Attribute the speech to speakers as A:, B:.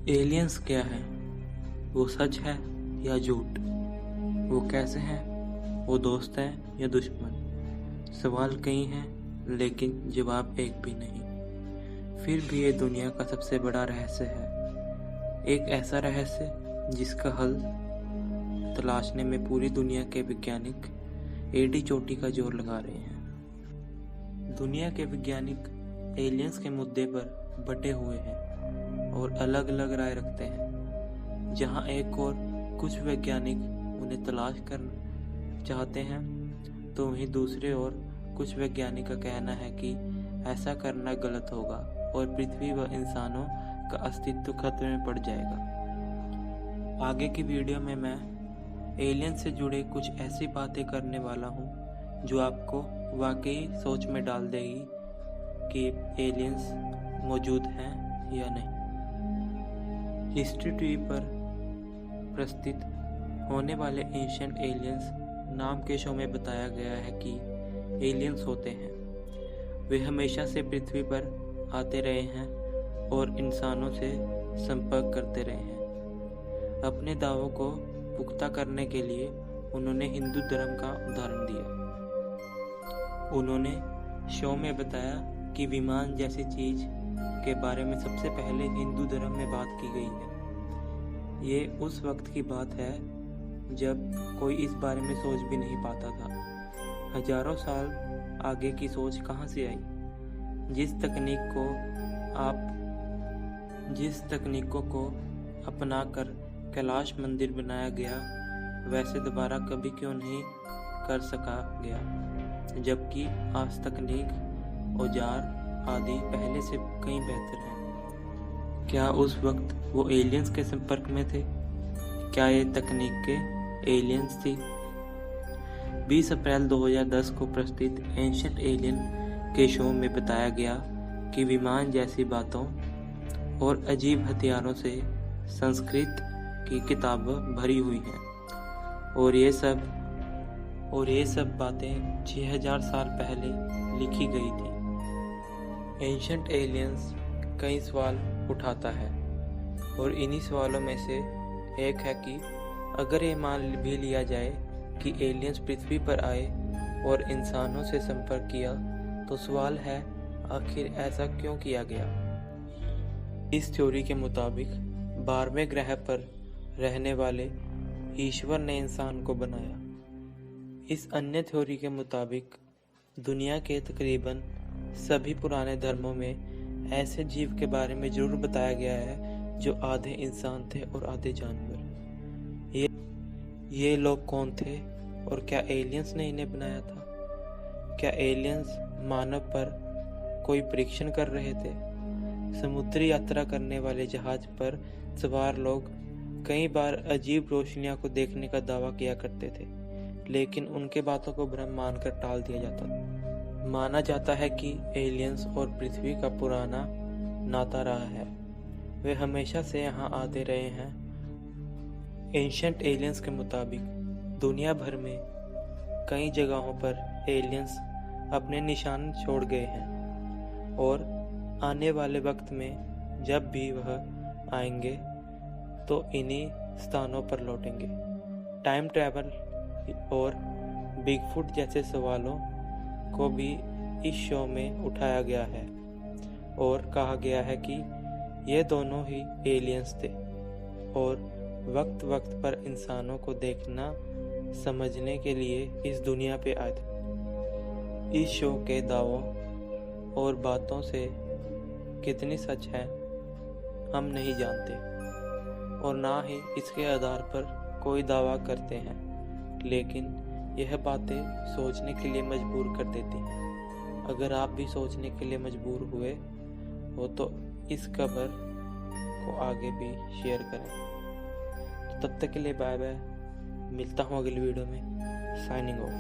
A: Aliens क्या है? वो सच है या झूठ? वो कैसे हैं? वो दोस्त हैं या दुश्मन? सवाल कई हैं लेकिन जवाब एक भी नहीं। फिर भी ये दुनिया का सबसे बड़ा रहस्य है। एक ऐसा रहस्य जिसका हल तलाशने में पूरी दुनिया के वैज्ञानिक एड़ी चोटी का जोर लगा रहे हैं। दुनिया के वैज्ञानिक एलियंस के मुद्दे पर बटे हुए हैं और अलग अलग राय रखते हैं। जहां एक और कुछ वैज्ञानिक उन्हें तलाश कर चाहते हैं, तो वहीं दूसरे और कुछ वैज्ञानिक का कहना है कि ऐसा करना गलत होगा और पृथ्वी व इंसानों का अस्तित्व खतरे में पड़ जाएगा। आगे की वीडियो में मैं एलियन से जुड़े कुछ ऐसी बातें करने वाला हूँ जो आपको वाकई सोच में डाल देगी कि एलियंस मौजूद हैं या नहीं। हिस्ट्री टीवी पर प्रस्तुत होने वाले एंशिएंट एलियंस नाम के शो में बताया गया है कि एलियंस होते हैं। वे हमेशा से पृथ्वी पर आते रहे हैं और इंसानों से संपर्क करते रहे हैं। अपने दावों को पुख्ता करने के लिए उन्होंने हिंदू धर्म का उदाहरण दिया। उन्होंने शो में बताया कि विमान जैसी चीज के बारे में सबसे पहले हिंदू धर्म में बात की गई है। ये उस वक्त की बात है जब कोई इस बारे में सोच भी नहीं पाता था। हजारों साल आगे की सोच कहाँ से आई? जिस तकनीकों को अपनाकर कैलाश मंदिर बनाया गया, वैसे दोबारा कभी क्यों नहीं कर सका गया, जबकि आज तकनीक औजार आदि पहले से कहीं बेहतर हैं। क्या उस वक्त वो एलियंस के संपर्क में थे? क्या ये तकनीक के एलियंस थी? 20 अप्रैल 2010 को प्रस्तुत एंशिएंट एलियन के शो में बताया गया कि विमान जैसी बातों और अजीब हथियारों से संस्कृत की किताबें भरी हुई हैं और ये सब बातें 6000 साल पहले लिखी गई थी। एंशिएंट एलियंस कई सवाल उठाता है और इन्हीं सवालों में से एक है कि अगर ये मान भी लिया जाए कि एलियंस पृथ्वी पर आए और इंसानों से संपर्क किया, तो सवाल है आखिर ऐसा क्यों किया गया। इस थ्योरी के मुताबिक 12वें ग्रह पर रहने वाले ईश्वर ने इंसान को बनाया। इस अन्य थ्योरी के मुताबिक दुनिया के तकरीबन सभी पुराने धर्मों में ऐसे जीव के बारे में जरूर बताया गया है जो आधे इंसान थे और आधे जानवर। ये लोग कौन थे और क्या एलियंस ने इन्हें बनाया था? क्या एलियंस मानव पर कोई परीक्षण कर रहे थे? समुद्री यात्रा करने वाले जहाज पर सवार लोग कई बार अजीब रोशनियों को देखने का दावा किया करते थे, लेकिन उनके बातों को भ्रम मानकर टाल दिया जाता था। माना जाता है कि एलियंस और पृथ्वी का पुराना नाता रहा है। वे हमेशा से यहाँ आते रहे हैं। एंशिएंट एलियंस के मुताबिक दुनिया भर में कई जगहों पर एलियंस अपने निशान छोड़ गए हैं और आने वाले वक्त में जब भी वह आएंगे तो इन्हीं स्थानों पर लौटेंगे। टाइम ट्रैवल और बिगफुट जैसे सवालों को भी इस शो में उठाया गया है और कहा गया है कि ये दोनों ही एलियंस थे और वक्त वक्त पर इंसानों को देखना समझने के लिए इस दुनिया पे आए थे। इस शो के दावों और बातों से कितनी सच है हम नहीं जानते और ना ही इसके आधार पर कोई दावा करते हैं, लेकिन यह बातें सोचने के लिए मजबूर कर देती हैं। अगर आप भी सोचने के लिए मजबूर हुए हो तो इस खबर को आगे भी शेयर करें। तो तब तक के लिए बाय बाय। मिलता हूँ अगली वीडियो में। Signing off.